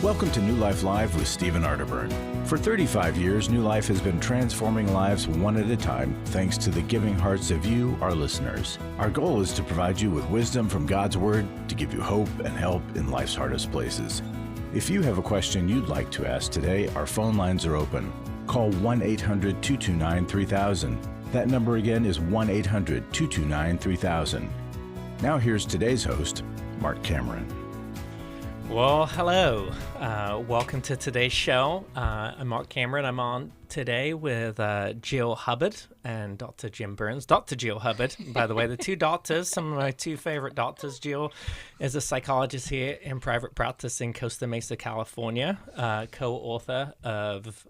Welcome to New Life Live with Stephen Arterburn. For 35 years, New Life has been transforming lives one at a time thanks to the giving hearts of you, our listeners. Our goal is to provide you with wisdom from God's Word to give you hope and help in life's hardest places. If you have a question you'd like to ask today, our phone lines are open. Call 1-800-229-3000. That number again is 1-800-229-3000. Now here's today's host, Marc Cameron. Well, hello. Welcome to today's show. I'm Marc Cameron. I'm on today with Jill Hubbard and Dr. Jim Burns. Dr. Jill Hubbard, by the way, the two doctors, some of my two favorite doctors. Jill is a psychologist here in private practice in Costa Mesa, California, co-author of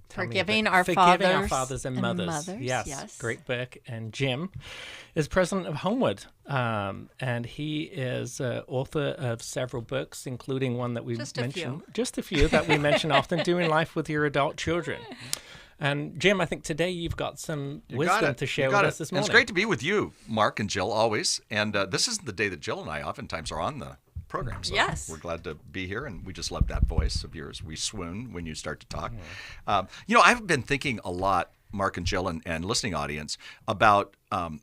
Forgiving Our Fathers and Mothers. Yes, great book. And Jim is president of Homeward, and he is author of several books, including one that we mentioned, just a few that we mention often, Doing Life with Your Adult Children. And Jim, I think today you've got some wisdom to share with us this morning. It's great to be with you, Mark and Jill, always. And this isn't the day that Jill and I oftentimes are on the program. So yes. We're glad to be here, and we just love that voice of yours. We swoon when you start to talk. I've been thinking a lot, Mark and Jill and listening audience, about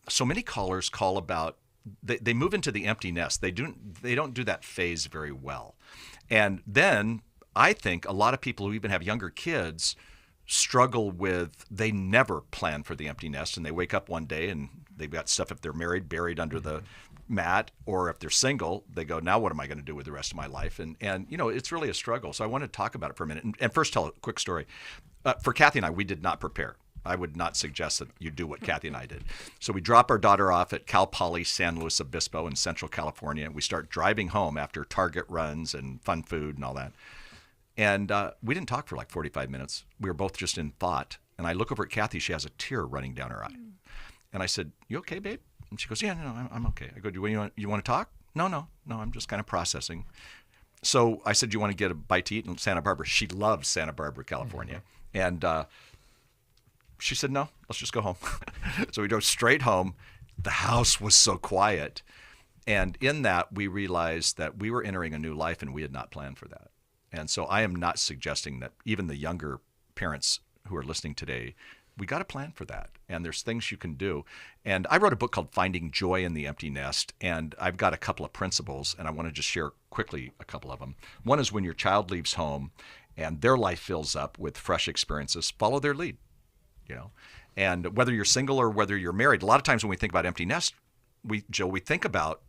so many callers call about they move into the empty nest. They don't do that phase very well. And then I think a lot of people who even have younger kids struggle with, they never plan for the empty nest, and they wake up one day and they've got stuff, if they're married, buried under the mat, or if they're single, they go, now what am I going to do with the rest of my life? And it's really a struggle. So I want to talk about it for a minute. And first tell a quick story. For Kathy and I, we did not prepare. I would not suggest that you do what Kathy and I did. So we drop our daughter off at Cal Poly San Luis Obispo in Central California. We start driving home after Target runs and fun food and all that. And we didn't talk for like 45 minutes. We were both just in thought. And I look over at Kathy. She has a tear running down her eye. And I said, "You okay, babe?" And she goes, "Yeah, no, I'm okay." I go, "Do you want to talk?" No, I'm just kind of processing. So I said, "Do you want to get a bite to eat in Santa Barbara?" She loves Santa Barbara, California. And she said, "No, let's just go home." So we drove straight home. The house was so quiet. And in that, we realized that we were entering a new life, and we had not planned for that. And so I am not suggesting that even the younger parents who are listening today, we got to plan for that. And there's things you can do. And I wrote a book called Finding Joy in the Empty Nest. And I've got a couple of principles, and I want to just share quickly a couple of them. One is when your child leaves home and their life fills up with fresh experiences, follow their lead, And whether you're single or whether you're married, a lot of times when we think about empty nest, we think about,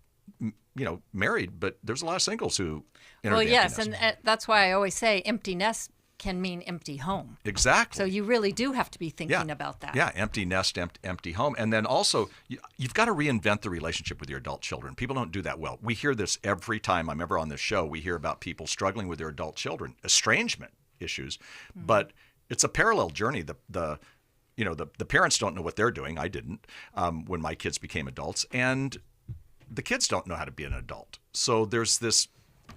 married, but there's a lot of singles who enter the empty nest. And that's why I always say empty nest can mean empty home. Exactly. So you really do have to be thinking about that. Yeah, empty nest, empty home. And then also, you've got to reinvent the relationship with your adult children. People don't do that well. We hear this every time I'm ever on this show. We hear about people struggling with their adult children, estrangement issues. Mm-hmm. But it's a parallel journey. The parents don't know what they're doing. I didn't when my kids became adults. And the kids don't know how to be an adult. So there's this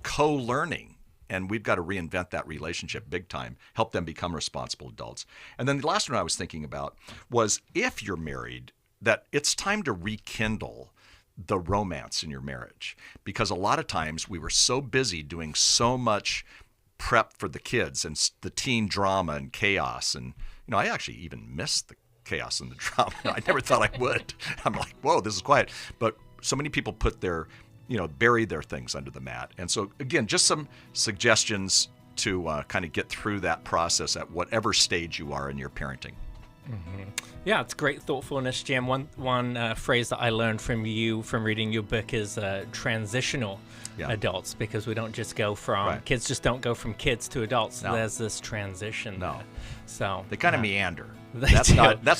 co-learning. And we've got to reinvent that relationship big time, help them become responsible adults. And then the last one I was thinking about was, if you're married, that it's time to rekindle the romance in your marriage. Because a lot of times we were so busy doing so much prep for the kids and the teen drama and chaos. And, I actually even missed the chaos and the drama. I never thought I would. I'm like, whoa, this is quiet. But so many people put bury their things under the mat. And so, again, just some suggestions to kind of get through that process at whatever stage you are in your parenting. Mm-hmm. Yeah, it's great thoughtfulness, Jim. One phrase that I learned from you from reading your book is transitional adults, because we don't just go from kids just don't go from kids to adults. No. There's this transition. No, so they kind of meander. That's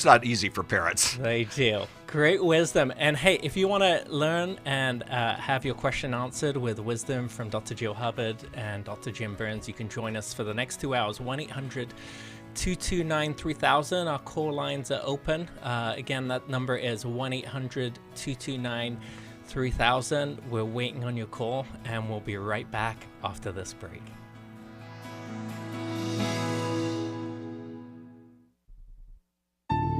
not easy for parents. They do. Great wisdom. And hey, if you want to learn and have your question answered with wisdom from Dr. Jill Hubbard and Dr. Jim Burns, you can join us for the next 2 hours. 1-800-229-3000. Our call lines are open. Again, that number is 1-800-229-3000. We're waiting on your call, and we'll be right back after this break.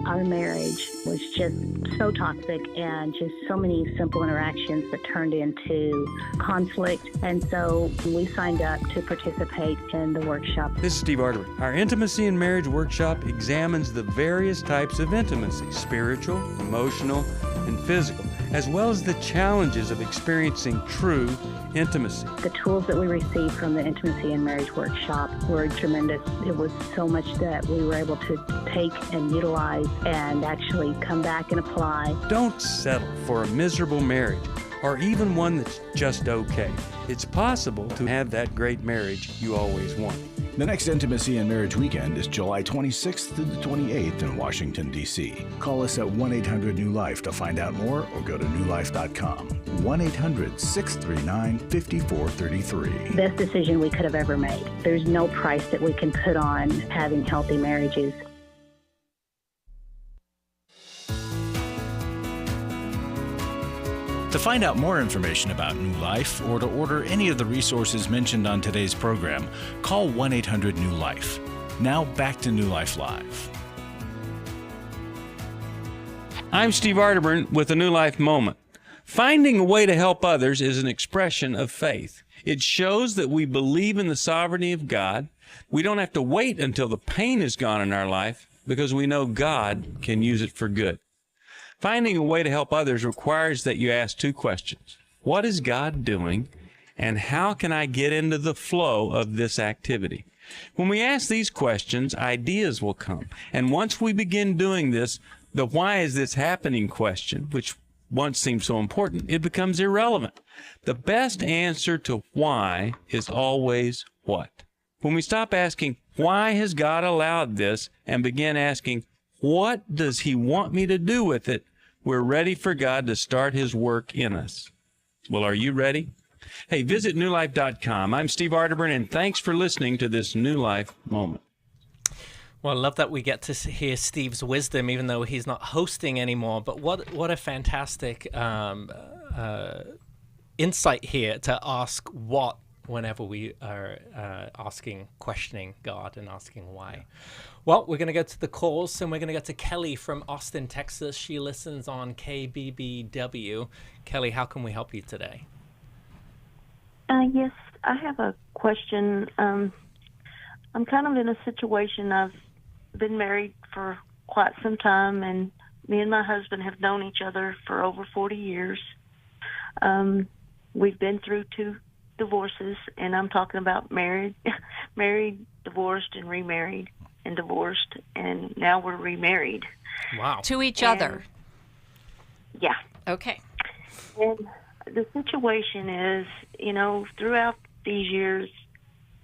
Our marriage was just so toxic and just so many simple interactions that turned into conflict. And so we signed up to participate in the workshop. This is Steve Arterburn. Our Intimacy in Marriage workshop examines the various types of intimacy, spiritual, emotional, and physical, as well as the challenges of experiencing true intimacy. The tools that we received from the Intimacy in Marriage workshop were tremendous. It was so much that we were able to take and utilize and actually come back and apply. Don't settle for a miserable marriage or even one that's just okay. It's possible to have that great marriage you always want. The next Intimacy and Marriage Weekend is July 26th to the 28th in Washington, D.C. Call us at 1-800-NEW-LIFE to find out more or go to newlife.com. 1-800-639-5433. Best decision we could have ever made. There's no price that we can put on having healthy marriages. To find out more information about New Life or to order any of the resources mentioned on today's program, call 1-800-NEW-LIFE. Now back to New Life Live. I'm Steve Arterburn with a New Life Moment. Finding a way to help others is an expression of faith. It shows that we believe in the sovereignty of God. We don't have to wait until the pain is gone in our life because we know God can use it for good. Finding a way to help others requires that you ask two questions. What is God doing, and how can I get into the flow of this activity? When we ask these questions, ideas will come. And once we begin doing this, the why is this happening question, which once seemed so important, it becomes irrelevant. The best answer to why is always what. When we stop asking, why has God allowed this, and begin asking, what does He want me to do with it? We're ready for God to start His work in us. Well, are you ready? Hey, visit newlife.com. I'm Steve Arterburn, and thanks for listening to this New Life Moment. Well, I love that we get to hear Steve's wisdom, even though he's not hosting anymore. But what a fantastic insight here to ask what whenever we are questioning God and asking why. Yeah. Well, we're going to go to the calls, and we're going to go to Kelly from Austin, Texas. She listens on KBBW. Kelly, how can we help you today? Yes, I have a question. I'm kind of in a situation. I've been married for quite some time, and me and my husband have known each other for over 40 years. We've been through 2 divorces, and I'm talking about married, divorced, and remarried, and divorced, and now we're remarried. Wow. To each other? Yeah. Okay. And the situation is, throughout these years,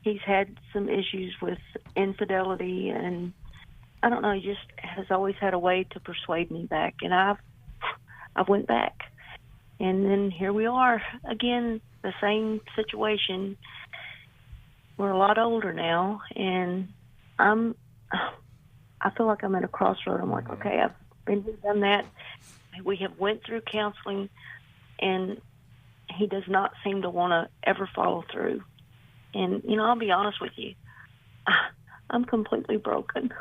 he's had some issues with infidelity, and I don't know, he just has always had a way to persuade me back, and I've went back. And then here we are again, the same situation. We're a lot older now, and I feel like I'm at a crossroad. I'm like, okay, I've been here, done that. We have went through counseling, and he does not seem to want to ever follow through. And, I'll be honest with you, I'm completely broken.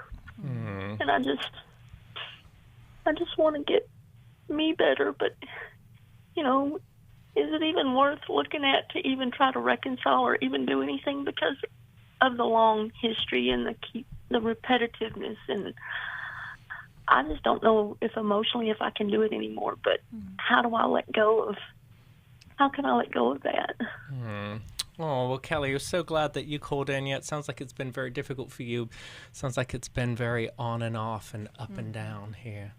Mm. And I just want to get me better, but, is it even worth looking at to even try to reconcile or even do anything because of the long history and the repetitiveness? And I just don't know if emotionally if I can do it anymore, but how can I let go of that? Mm. Oh, well, Kelly, we're so glad that you called in. Yeah, it sounds like it's been very difficult for you. Sounds like it's been very on and off and up and down here.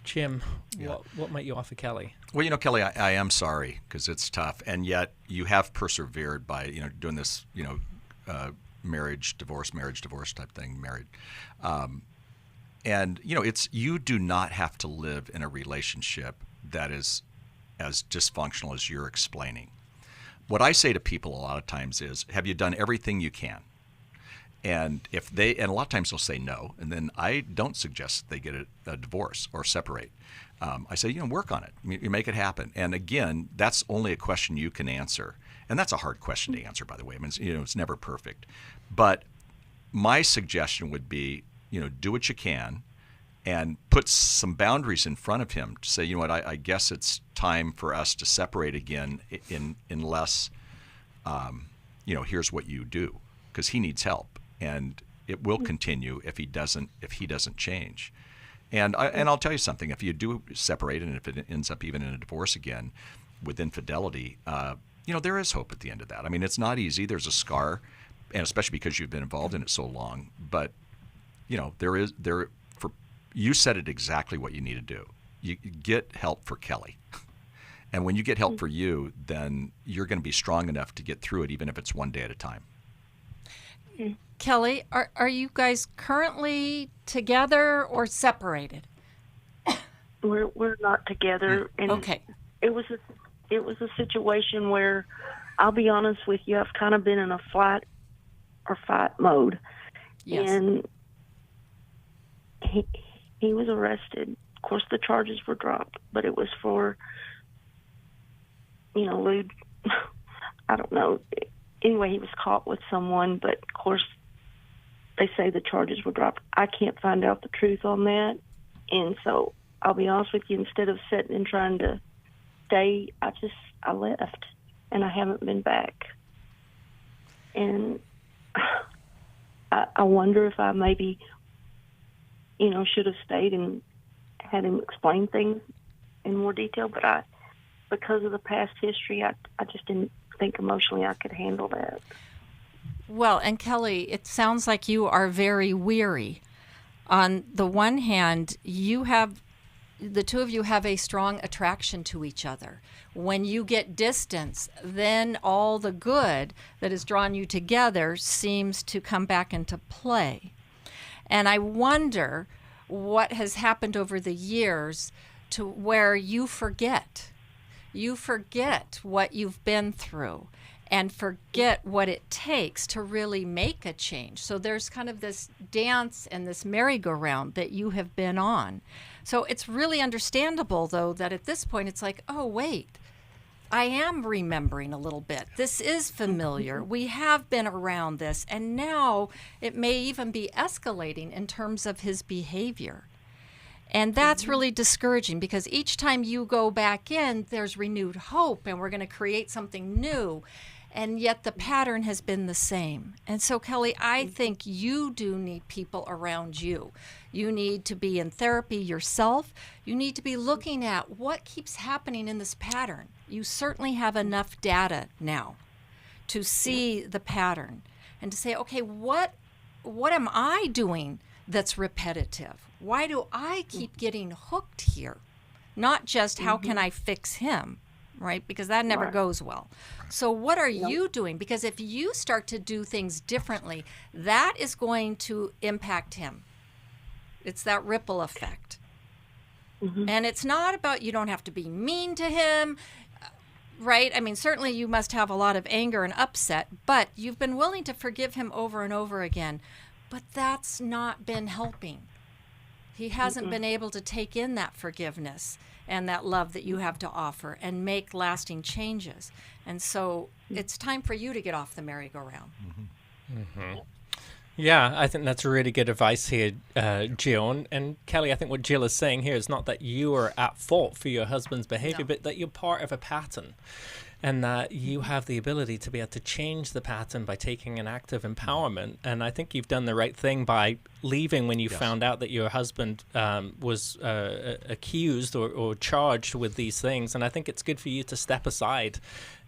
Jim, what might you offer Kelly? Well, Kelly, I am sorry because it's tough, and yet you have persevered by, doing this, marriage, divorce type thing, married. And, you do not have to live in a relationship that is as dysfunctional as you're explaining. What I say to people a lot of times is, have you done everything you can? And and a lot of times they'll say no, and then I don't suggest they get a divorce or separate. I say, work on it. You make it happen. And again, that's only a question you can answer. And that's a hard question to answer, by the way. It's never perfect. But my suggestion would be, do what you can, and put some boundaries in front of him to say, you know what, I guess it's time for us to separate again unless, here's what you do, because he needs help, and it will continue if he doesn't change. And I'll tell you something, if you do separate and if it ends up even in a divorce again with infidelity, there is hope at the end of that. I mean, it's not easy. There's a scar, and especially because you've been involved in it so long, but you said it exactly what you need to do. You get help for Kelly. And when you get help for you, then you're going to be strong enough to get through it, even if it's one day at a time. Kelly, are you guys currently together or separated? We're not together. And okay. It was a situation where, I'll be honest with you, I've kind of been in a flight or fight mode. Yes. And he was arrested. Of course, the charges were dropped, but it was for, lewd. I don't know. Anyway, he was caught with someone, but of course, they say the charges were dropped. I can't find out the truth on that. And so, I'll be honest with you, instead of sitting and trying to stay, I left, and I haven't been back. And I wonder if I maybe, should have stayed and had him explain things in more detail, but because of the past history, I just didn't think emotionally I could handle that. Well, and Kelly, it sounds like you are very weary. On the one hand, the two of you have a strong attraction to each other. When you get distance, then all the good that has drawn you together seems to come back into play. And I wonder what has happened over the years to where you forget. You forget what you've been through and forget what it takes to really make a change. So there's kind of this dance and this merry-go-round that you have been on. So it's really understandable, though, that at this point it's like, oh, wait, I am remembering a little bit. This is familiar. We have been around this, and now it may even be escalating in terms of his behavior. And that's really discouraging, because each time you go back in, there's renewed hope, and we're going to create something new. And yet the pattern has been the same. And so, Kelly, I think you do need people around you. You need to be in therapy yourself. You need to be looking at what keeps happening in this pattern. You certainly have enough data now to see the pattern and to say, okay, what am I doing that's repetitive? Why do I keep getting hooked here? Not just how can I fix him, right? Because that never goes well. So what are you doing? Because if you start to do things differently, that is going to impact him. It's that ripple effect. And it's not about, you don't have to be mean to him, right? I mean, certainly you must have a lot of anger and upset, but you've been willing to forgive him over and over again. But that's not been helping. He hasn't been able to take in that forgiveness and that love that you have to offer and make lasting changes. And so it's time for you to get off the merry-go-round. Yeah, I think that's really good advice here, Jill. And Kelly, I think what Jill is saying here is not that you are at fault for your husband's behavior, but that you're part of a pattern. And that you have the ability to be able to change the pattern by taking an act of empowerment. And I think you've done the right thing by leaving when you found out that your husband was accused or charged with these things. And I think it's good for you to step aside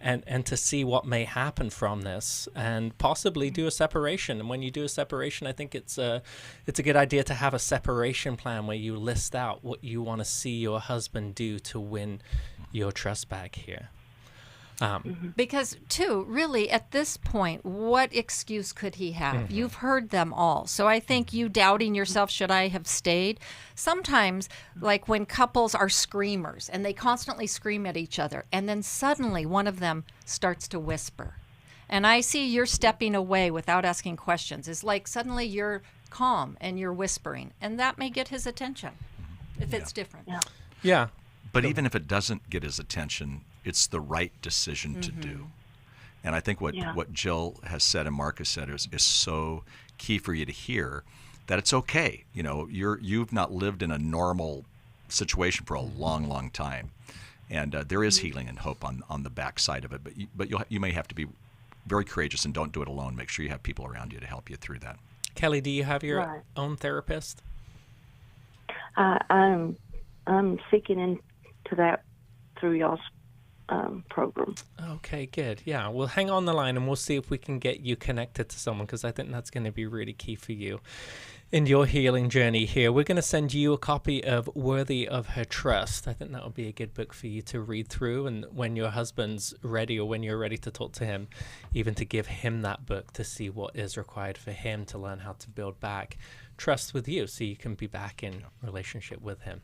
and to see what may happen from this and possibly do a separation. And when you do a separation, I think it's a good idea to have a separation plan where you list out what you want to see your husband do to win your trust back here. Because, too, really, at this point, what excuse could he have? You've heard them all. So I think you doubting yourself, should I have stayed? Sometimes, like when couples are screamers and they constantly scream at each other, and then suddenly one of them starts to whisper. And I see you're stepping away without asking questions. It's like suddenly you're calm and you're whispering, and that may get his attention if it's different. Yeah. But even if it doesn't get his attention, it's the right decision to do. And I think what Jill has said and Marc has said is so key for you to hear, that it's okay. You've not lived in a normal situation for a long, long time, and there is healing and hope on the backside of it. But you may have to be very courageous and don't do it alone. Make sure you have people around you to help you through that. Kelly, do you have your own therapist? I'm seeking into that through y'all's program. Okay, good. Yeah, well, hang on the line and we'll see if we can get you connected to someone, because I think that's going to be really key for you in your healing journey here. We're going to send you a copy of Worthy of Her Trust. I think that would be a good book for you to read through, and when your husband's ready or when you're ready to talk to him, even to give him that book to see what is required for him to learn how to build back trust with you so you can be back in relationship with him.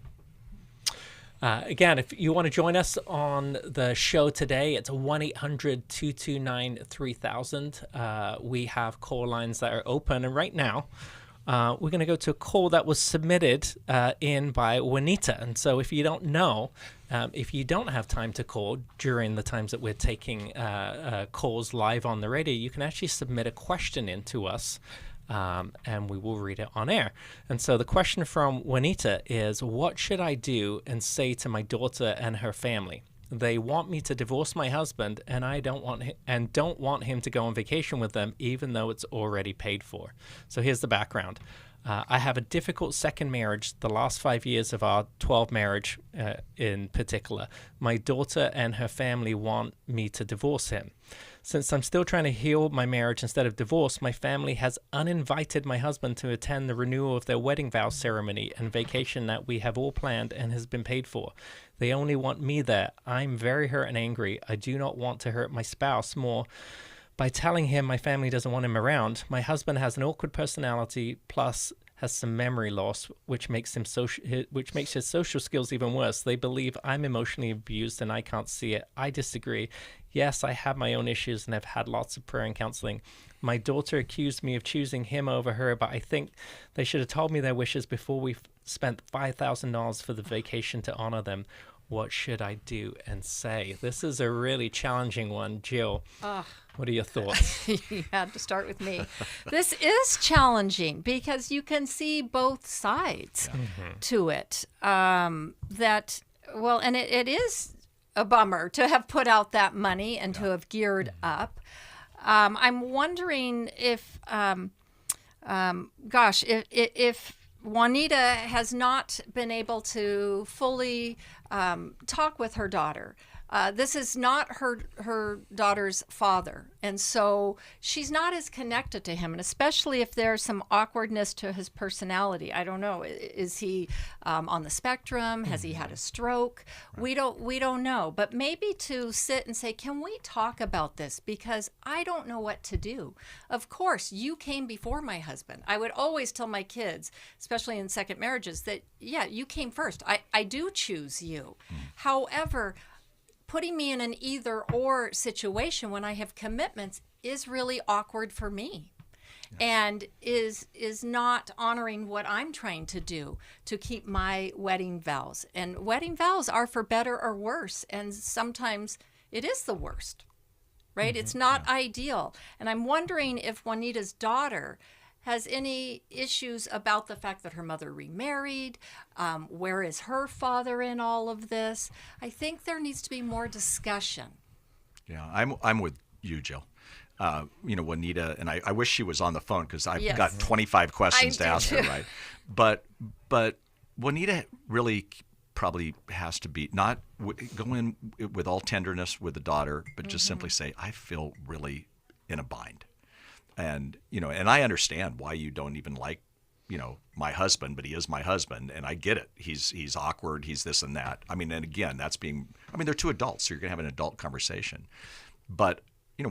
Again, if you want to join us on the show today, it's 1-800-229-3000. We have call lines that are open, and right now we're going to go to a call that was submitted in by Juanita. And so if you don't know, if you don't have time to call during the times that we're taking calls live on the radio, you can actually submit a question in to us. And we will read it on air. And so the question from Juanita is, what should I do and say to my daughter and her family? They want me to divorce my husband, and I don't want him to go on vacation with them, even though it's already paid for. So here's the background. I have a difficult second marriage, the last 5 years of our 12 marriage in particular. My daughter and her family want me to divorce him. Since I'm still trying to heal my marriage instead of divorce, my family has uninvited my husband to attend the renewal of their wedding vow ceremony and vacation that we have all planned and has been paid for. They only want me there. I'm very hurt and angry. I do not want to hurt my spouse more by telling him my family doesn't want him around. My husband has an awkward personality, plus has some memory loss, which makes his social skills even worse. They believe I'm emotionally abused and I can't see it. I disagree. Yes, I have my own issues and have had lots of prayer and counseling. My daughter accused me of choosing him over her, but I think they should have told me their wishes before we spent $5,000 for the vacation to honor them. What should I do and say? This is a really challenging one. Jill, what are your thoughts? You had to start with me. This is challenging because you can see both sides to it. And it is a bummer to have put out that money and to have geared up. I'm wondering if Juanita has not been able to fully talk with her daughter. This is not her daughter's father, and so she's not as connected to him, and especially if there's some awkwardness to his personality. I don't know. Is he on the spectrum? Has he had a stroke? Right. We don't know. But maybe to sit and say, can we talk about this? Because I don't know what to do. Of course, you came before my husband. I would always tell my kids, especially in second marriages, that, yeah, you came first. I do choose you. However, putting me in an either-or situation when I have commitments is really awkward for me, and is not honoring what I'm trying to do to keep my wedding vows. And wedding vows are for better or worse, and sometimes it is the worst, right? It's not ideal. And I'm wondering if Juanita's daughter has any issues about the fact that her mother remarried. Where is her father in all of this? I think there needs to be more discussion. Yeah, I'm with you, Jill. Juanita, and I wish she was on the phone because I've got 25 questions to ask her, right? But Juanita really probably has to be not go in with all tenderness with the daughter, but just simply say, I feel really in a bind. And, and I understand why you don't even like, my husband, but he is my husband. And I get it. He's awkward. He's this and that. I mean, and again, they're two adults, so you're going to have an adult conversation. But,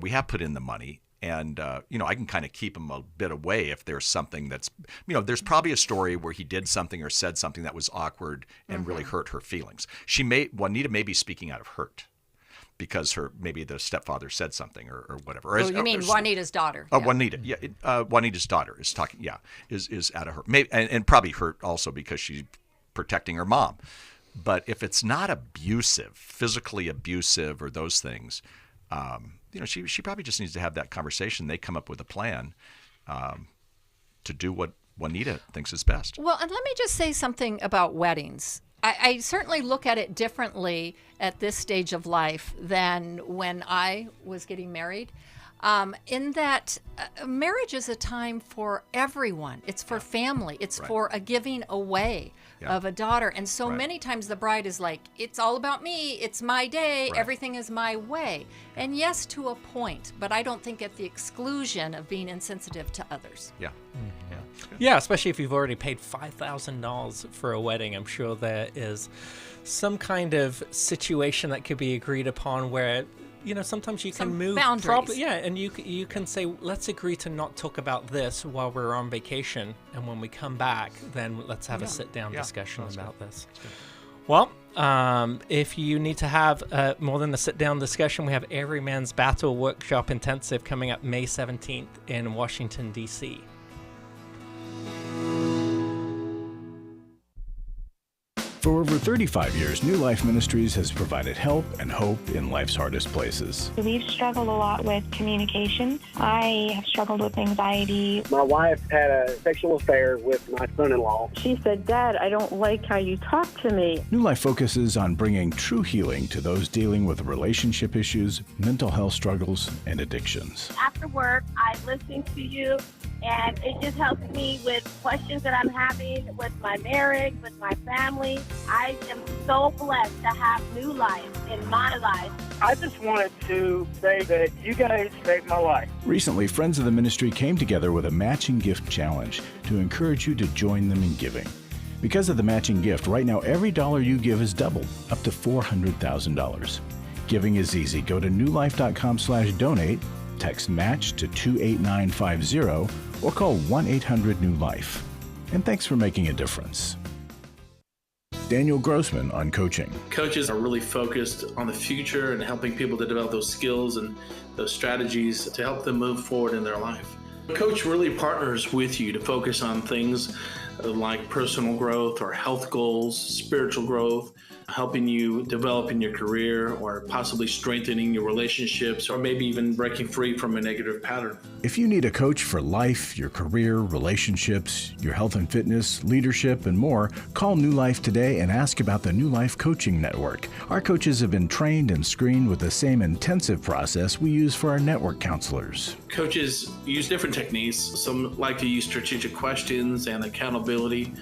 we have put in the money, and, I can kind of keep him a bit away if there's something that's, there's probably a story where he did something or said something that was awkward and really hurt her feelings. Juanita may be speaking out of hurt, because maybe the stepfather said something or whatever. You mean Juanita's daughter? Oh, yeah. Juanita, yeah. Juanita's daughter is talking, is out of her. Maybe, and probably hurt also because she's protecting her mom. But if it's not abusive, physically abusive or those things, she probably just needs to have that conversation. They come up with a plan to do what Juanita thinks is best. Well, and let me just say something about weddings. I certainly look at it differently at this stage of life than when I was getting married. In that marriage is a time for everyone. It's for family. It's for a giving away of a daughter. And so many times the bride is like, it's all about me. It's my day. Everything is my way. And yes, to a point, but I don't think at the exclusion of being insensitive to others. Yeah. Yeah, especially if you've already paid $5,000 for a wedding. I'm sure there is some kind of situation that could be agreed upon where, sometimes you can move boundaries. and you can say, let's agree to not talk about this while we're on vacation, and when we come back, then let's have a sit-down discussion about this. Well, if you need to have more than a sit-down discussion, we have Every Man's Battle Workshop Intensive coming up May 17th in Washington, D.C. For over 35 years, New Life Ministries has provided help and hope in life's hardest places. We've struggled a lot with communication. I have struggled with anxiety. My wife had a sexual affair with my son-in-law. She said, Dad, I don't like how you talk to me. New Life focuses on bringing true healing to those dealing with relationship issues, mental health struggles, and addictions. After work, I listen to you, and it just helps me with questions that I'm having with my marriage, with my family. I am so blessed to have New Life in my life. I just wanted to say that you guys saved my life. Recently, friends of the ministry came together with a matching gift challenge to encourage you to join them in giving. Because of the matching gift, right now every dollar you give is doubled, up to $400,000. Giving is easy. Go to newlife.com/donate, text MATCH to 28950, or call 1-800-NEW-LIFE. And thanks for making a difference. Daniel Grossman on coaching. Coaches are really focused on the future and helping people to develop those skills and those strategies to help them move forward in their life. A coach really partners with you to focus on things like personal growth or health goals, spiritual growth, helping you develop in your career, or possibly strengthening your relationships, or maybe even breaking free from a negative pattern. If you need a coach for life, your career, relationships, your health and fitness, leadership, and more, call New Life today and ask about the New Life Coaching Network. Our coaches have been trained and screened with the same intensive process we use for our network counselors. Coaches use different techniques. Some like to use strategic questions and accountability,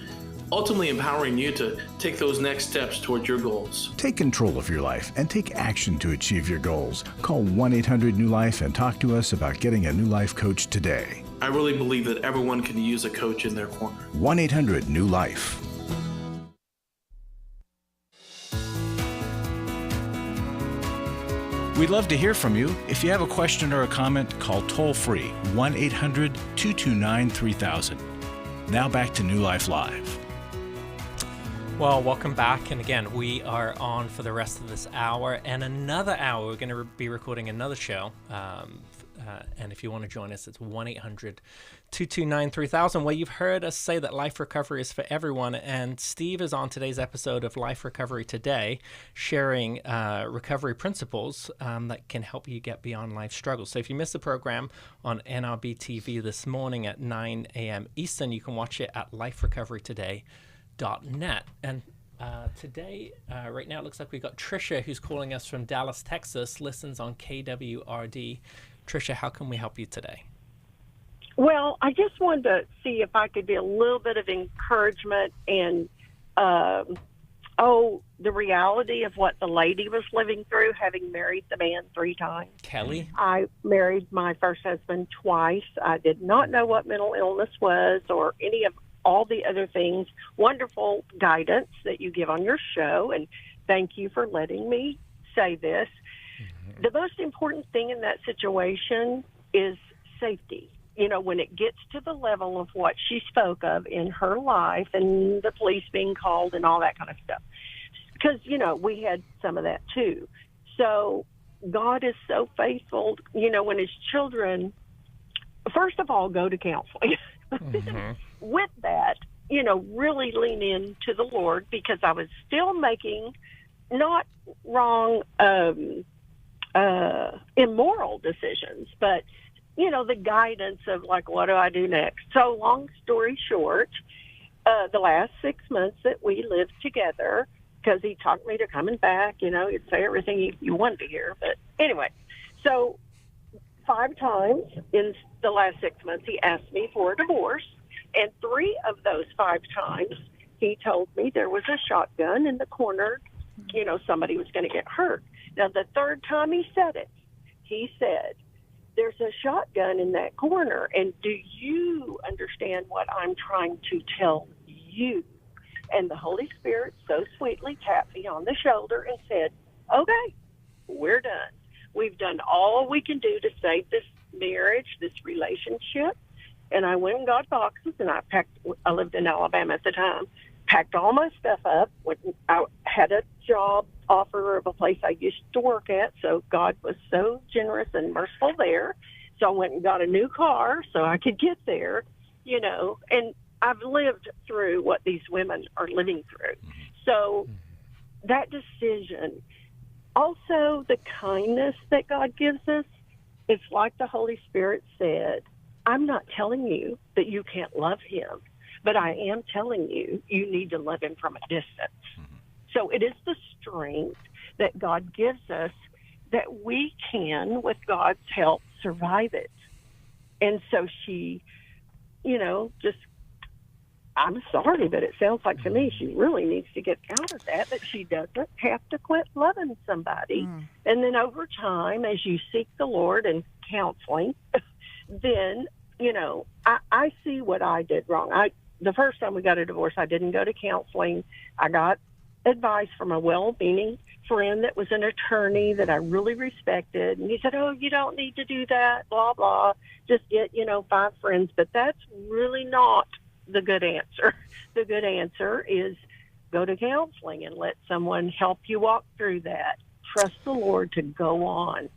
ultimately empowering you to take those next steps toward your goals. Take control of your life and take action to achieve your goals. Call 1-800-NEW-LIFE and talk to us about getting a New Life coach today. I really believe that everyone can use a coach in their corner. 1-800-NEW-LIFE. We'd love to hear from you. If you have a question or a comment, call toll-free 1-800-229-3000. Now back to New Life Live. Well, welcome back. And again, we are on for the rest of this hour and another hour. We're going to be recording another show. And if you want to join us, it's 1-800-229-3000, where you've heard us say that life recovery is for everyone. And Steve is on today's episode of Life Recovery Today, sharing recovery principles that can help you get beyond life struggles. So if you missed the program on NRB TV this morning at 9 a.m. Eastern, you can watch it at liferecoverytoday.net. And today, right now, it looks like we've got Tricia, who's calling us from Dallas, Texas, listens on KWRD. Tricia, how can we help you today? Well, I just wanted to see if I could be a little bit of encouragement and, the reality of what the lady was living through, having married the man 3 times. Kelly? I married my first husband twice. I did not know what mental illness was or any of all the other things. Wonderful guidance that you give on your show, and thank you for letting me say this. Mm-hmm. The most important thing in that situation is safety. You know, when it gets to the level of what she spoke of in her life and the police being called and all that kind of stuff. Because, you know, we had some of that too. So God is so faithful, you know, when his children, first of all, go to counseling. Mm-hmm. With that, you know, really lean into the Lord, because I was still making not wrong, immoral decisions, but the guidance of like, what do I do next? So long story short, the last 6 months that we lived together, because he talked me to coming back, he'd say everything you wanted to hear. But anyway, so 5 times in the last 6 months, he asked me for a divorce. And 3 of those 5 times, he told me there was a shotgun in the corner, somebody was going to get hurt. Now, the 3rd time he said it, he said, there's a shotgun in that corner, and do you understand what I'm trying to tell you? And the Holy Spirit so sweetly tapped me on the shoulder and said, okay, we're done. We've done all we can do to save this marriage, this relationship. And I went and got boxes, and I lived in Alabama at the time, packed all my stuff up. I had a job offer of a place I used to work at, so God was so generous and merciful there. So I went and got a new car so I could get there, and I've lived through what these women are living through. So that decision, also the kindness that God gives us, it's like the Holy Spirit said, I'm not telling you that you can't love him, but I am telling you, you need to love him from a distance. So it is the strength that God gives us that we can, with God's help, survive it. And so she, I'm sorry, but it sounds like to me she really needs to get out of that she doesn't have to quit loving somebody. And then over time, as you seek the Lord and counseling, then, I see what I did wrong. The first time we got a divorce, I didn't go to counseling. I got advice from a well-meaning friend that was an attorney that I really respected. And he said, oh, you don't need to do that, blah, blah. Just get, 5 friends. But that's really not the good answer. The good answer is go to counseling and let someone help you walk through that. Trust the Lord to go on.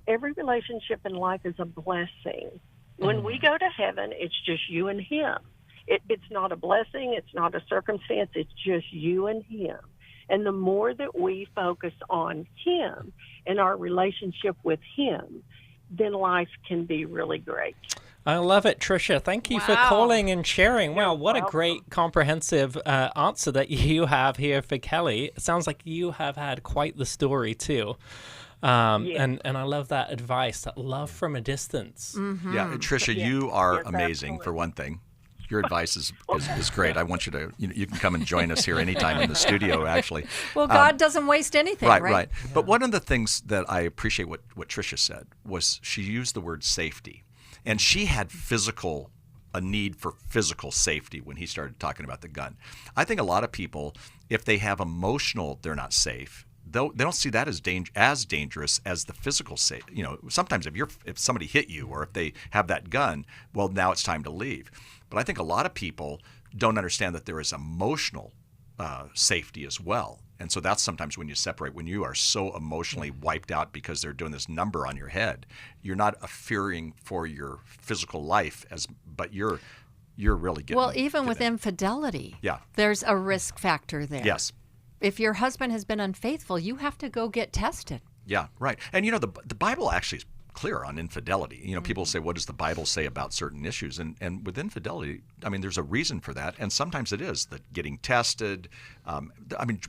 Every relationship in life is a blessing. When we go to heaven, it's just you and him. It's not a blessing. It's not a circumstance. It's just you and him. And the more that we focus on him and our relationship with him, then life can be really great. I love it, Tricia. Thank you for calling and sharing. Wow, what a great comprehensive answer that you have here for Kelly. It sounds like you have had quite the story too. And I love that advice, that love from a distance. Yeah, Tricia, you are amazing, for one thing. Your advice is great. I want you to, you can come and join us here anytime in the studio, actually. Well, God doesn't waste anything, right? Right. Yeah. But one of the things that I appreciate what Tricia said was she used the word safety. And she had a need for physical safety when he started talking about the gun. I think a lot of people, if they have emotional, they're not safe. They don't see that as dangerous as the physical safe. Sometimes if somebody hit you or if they have that gun, well, now it's time to leave. But I think a lot of people don't understand that there is emotional safety as well. And so that's sometimes when you separate, when you are so emotionally wiped out because they're doing this number on your head, you're not fearing for your physical life, but you're really getting. Well, even with infidelity, yeah, there's a risk factor there. Yes. If your husband has been unfaithful, you have to go get tested. Yeah, right. And the Bible actually is clear on infidelity. People say, what does the Bible say about certain issues? And with infidelity, there's a reason for that. And sometimes it is that getting tested.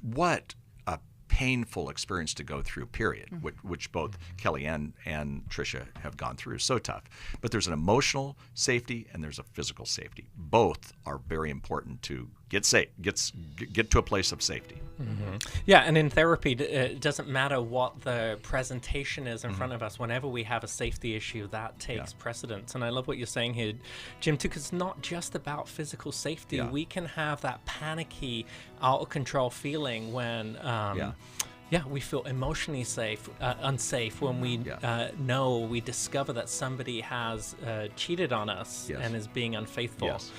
What a painful experience to go through, period, which both Kelly and Tricia have gone through. So tough. But there's an emotional safety and there's a physical safety. Both are very important to get to a place of safety. Yeah, and in therapy, it doesn't matter what the presentation is in front of us. Whenever we have a safety issue, that takes precedence. And I love what you're saying here, Jim, too, because it's not just about physical safety. Yeah. We can have that panicky, out of control feeling when we feel emotionally unsafe when we we discover that somebody has cheated on us and is being unfaithful. Yes.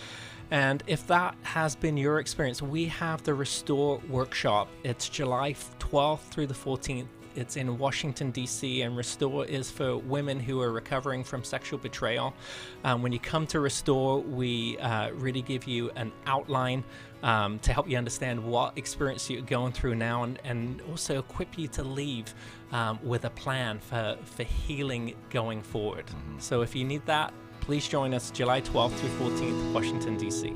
And if that has been your experience, we have the Restore Workshop. It's July 12th through the 14th It's in Washington, D.C., and Restore is for women who are recovering from sexual betrayal. When you come to Restore, we really give you an outline to help you understand what experience you're going through now, and also equip you to leave with a plan for healing going forward. So if you need that, please join us July 12th through 14th, Washington, D.C.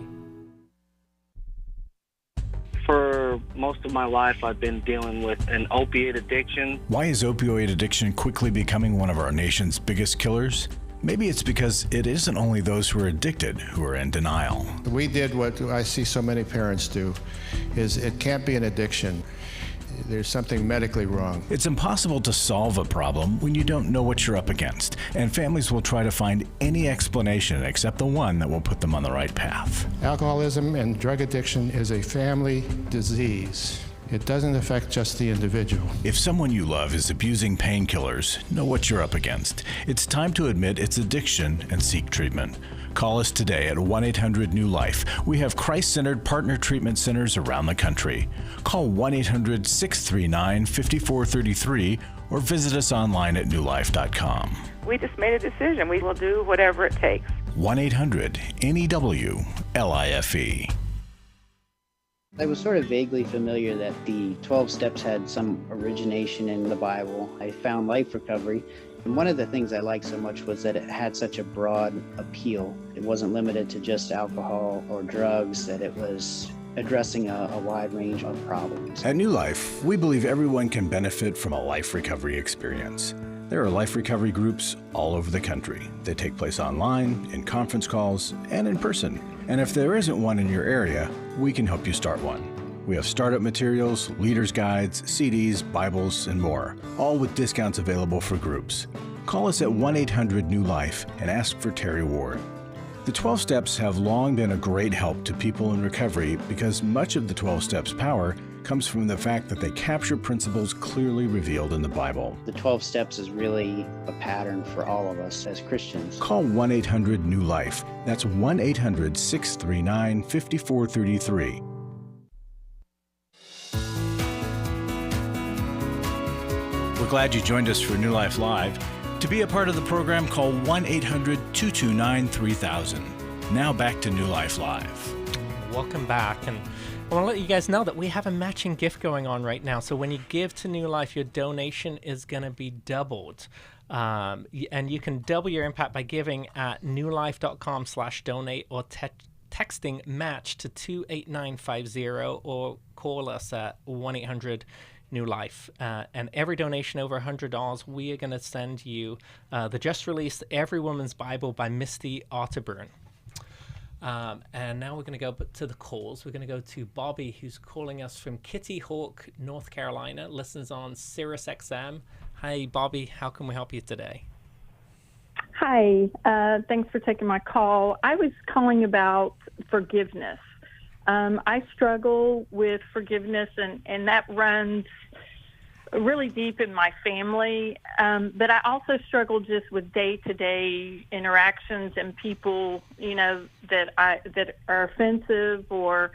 For most of my life, I've been dealing with an opiate addiction. Why is opioid addiction quickly becoming one of our nation's biggest killers? Maybe it's because it isn't only those who are addicted who are in denial. We did what I see so many parents do, is it can't be an addiction. There's something medically wrong. It's impossible to solve a problem when you don't know what you're up against, and families will try to find any explanation except the one that will put them on the right path. Alcoholism and drug addiction is a family disease. It doesn't affect just the individual. If someone you love is abusing painkillers, know what you're up against. It's time to admit it's addiction and seek treatment. Call us today at 1-800-NEW-LIFE. We have Christ-centered partner treatment centers around the country. Call 1-800-639-5433 or visit us online at newlife.com. We just made a decision. We will do whatever it takes. 1-800-NEW-LIFE. I was sort of vaguely familiar that the 12 steps had some origination in the Bible. I found Life Recovery, and one of the things I liked so much was that it had such a broad appeal. It wasn't limited to just alcohol or drugs, that it was addressing a wide range of problems. At New Life, we believe everyone can benefit from a life recovery experience. There are life recovery groups all over the country. They take place online, in conference calls, and in person. And if there isn't one in your area, we can help you start one. We have startup materials, leaders' guides, CDs, Bibles, and more, all with discounts available for groups. Call us at 1-800-NEW-LIFE and ask for Terry Ward. The 12 Steps have long been a great help to people in recovery because much of the 12 Steps' power comes from the fact that they capture principles clearly revealed in the Bible. The 12 Steps is really a pattern for all of us as Christians. Call 1-800-NEW-LIFE. That's 1-800-639-5433. We're glad you joined us for New Life Live. To be a part of the program, call 1-800-229-3000. Now back to New Life Live. Welcome back. And I want to let you guys know that we have a matching gift going on right now. So when you give to New Life, your donation is going to be doubled. And you can double your impact by giving at newlife.com/donate or texting match to 28950 or call us at 1-800-NEW-LIFE. And every donation over $100, we are going to send you the just released Every Woman's Bible by Misty Otterburn. And now we're going to go to the calls. We're going to go to Bobby, who's calling us from Kitty Hawk, North Carolina, listens on Sirius XM. Hi, Bobby. How can we help you today? Hi. Thanks for taking my call. I was calling about forgiveness. I struggle with forgiveness, and that runs really deep in my family. But I also struggle just with day-to-day interactions and people, that are offensive, or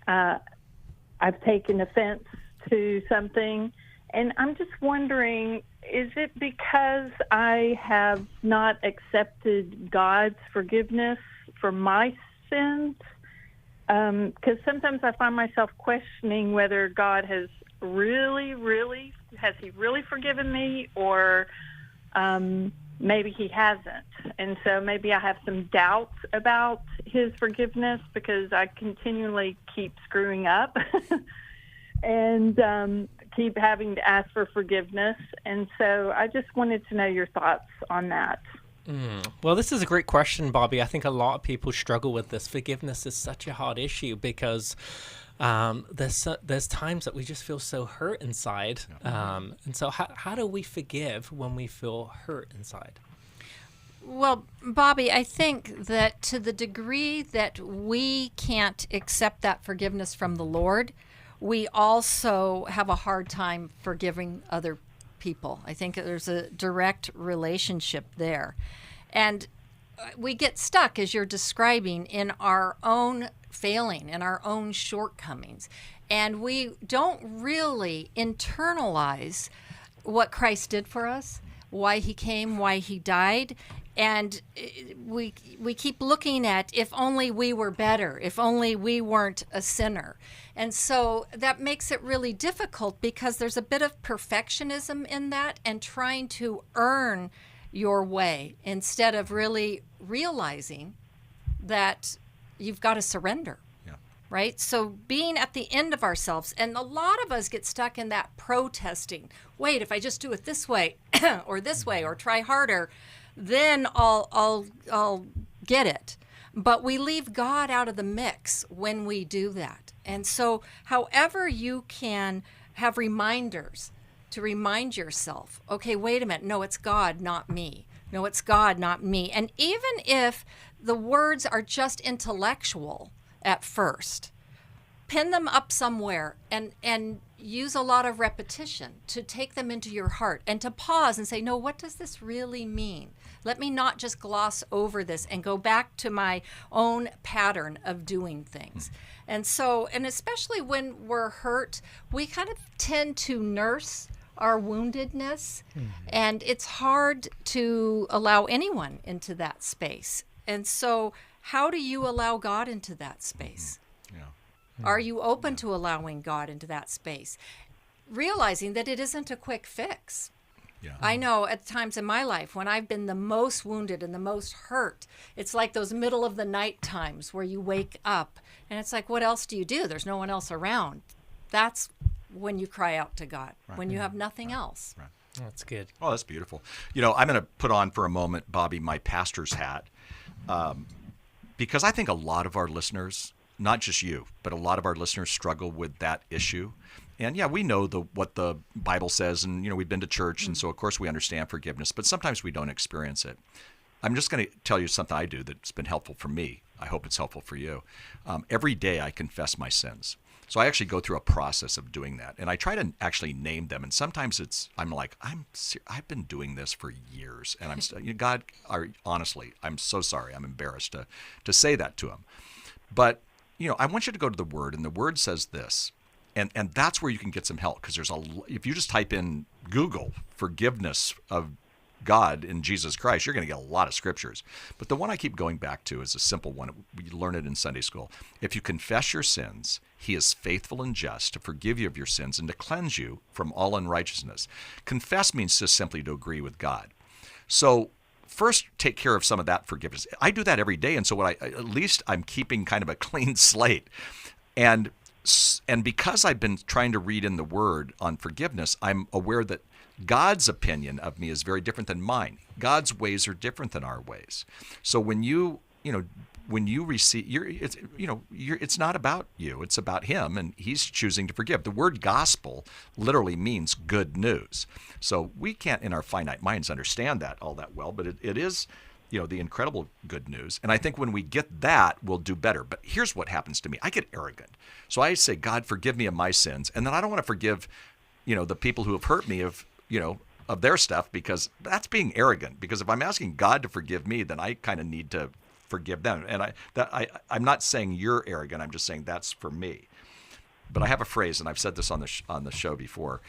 I've taken offense to something. And I'm just wondering, is it because I have not accepted God's forgiveness for my sins? Because sometimes I find myself questioning whether God has has he really forgiven me, or maybe he hasn't. And so maybe I have some doubts about his forgiveness because I continually keep screwing up and keep having to ask for forgiveness. And so I just wanted to know your thoughts on that. Well, this is a great question, Bobby. I think a lot of people struggle with this. Forgiveness is such a hard issue because there's times that we just feel so hurt inside. And so how do we forgive when we feel hurt inside? Well, Bobby, I think that to the degree that we can't accept that forgiveness from the Lord, we also have a hard time forgiving other people. I think there's a direct relationship there. And we get stuck, as you're describing, in our own failing, in our own shortcomings. And we don't really internalize what Christ did for us, why he came, why he died. And we keep looking at if only we were better, if only we weren't a sinner. And so that makes it really difficult because there's a bit of perfectionism in that and trying to earn your way instead of really realizing that you've got to surrender. Right? So being at the end of ourselves, and a lot of us get stuck in that protesting. Wait, if I just do it this way or this way or try harder, then I'll get it. But we leave God out of the mix when we do that. And so however you can have reminders to remind yourself, okay, wait a minute, no, it's God, not me. No, it's God, not me. And even if the words are just intellectual at first, pin them up somewhere and use a lot of repetition to take them into your heart and to pause and say, no, what does this really mean? Let me not just gloss over this and go back to my own pattern of doing things. And so, and especially when we're hurt, we kind of tend to nurse our woundedness, and it's hard to allow anyone into that space. And so how do you allow God into that space? Are you open to allowing God into that space? Realizing that it isn't a quick fix. I know at times in my life when I've been the most wounded and the most hurt, it's like those middle of the night times where you wake up and it's like, what else do you do? There's no one else around. That's when you cry out to God, when you have nothing else. That's good. Oh, that's beautiful. You know, I'm going to put on for a moment, Bobby, my pastor's hat, because I think a lot of our listeners, not just you, but a lot of our listeners struggle with that issue. And yeah, we know what the Bible says, and you know, we've been to church, and so of course we understand forgiveness, but sometimes we don't experience it. I'm just going to tell you something I do that's been helpful for me. I hope it's helpful for you. Every day I confess my sins. So I actually go through a process of doing that, and I try to actually name them. And sometimes I'm like, I've been doing this for years, and God, honestly, I'm so sorry. I'm embarrassed to say that to him. But you know, I want you to go to the Word, and the Word says this, and that's where you can get some help, because if you just type in Google forgiveness of God in Jesus Christ, you're going to get a lot of scriptures. But the one I keep going back to is a simple one. We learn it in Sunday school. If you confess your sins, he is faithful and just to forgive you of your sins and to cleanse you from all unrighteousness. Confess means just simply to agree with God. So first, take care of some of that forgiveness. I do that every day, and so at least I'm keeping kind of a clean slate. And because I've been trying to read in the Word on forgiveness, I'm aware that God's opinion of me is very different than mine. God's ways are different than our ways. So when you receive, it's not about you. It's about him, and he's choosing to forgive. The word gospel literally means good news. So we can't, in our finite minds, understand that all that well, but it is, the incredible good news. And I think when we get that, we'll do better. But here's what happens to me. I get arrogant. So I say, God, forgive me of my sins. And then I don't want to forgive, the people who have hurt me of their stuff, because that's being arrogant. Because if I'm asking God to forgive me, then I kind of need to forgive them. And I'm not saying you're arrogant. I'm just saying that's for me. But I have a phrase, and I've said this on the show before.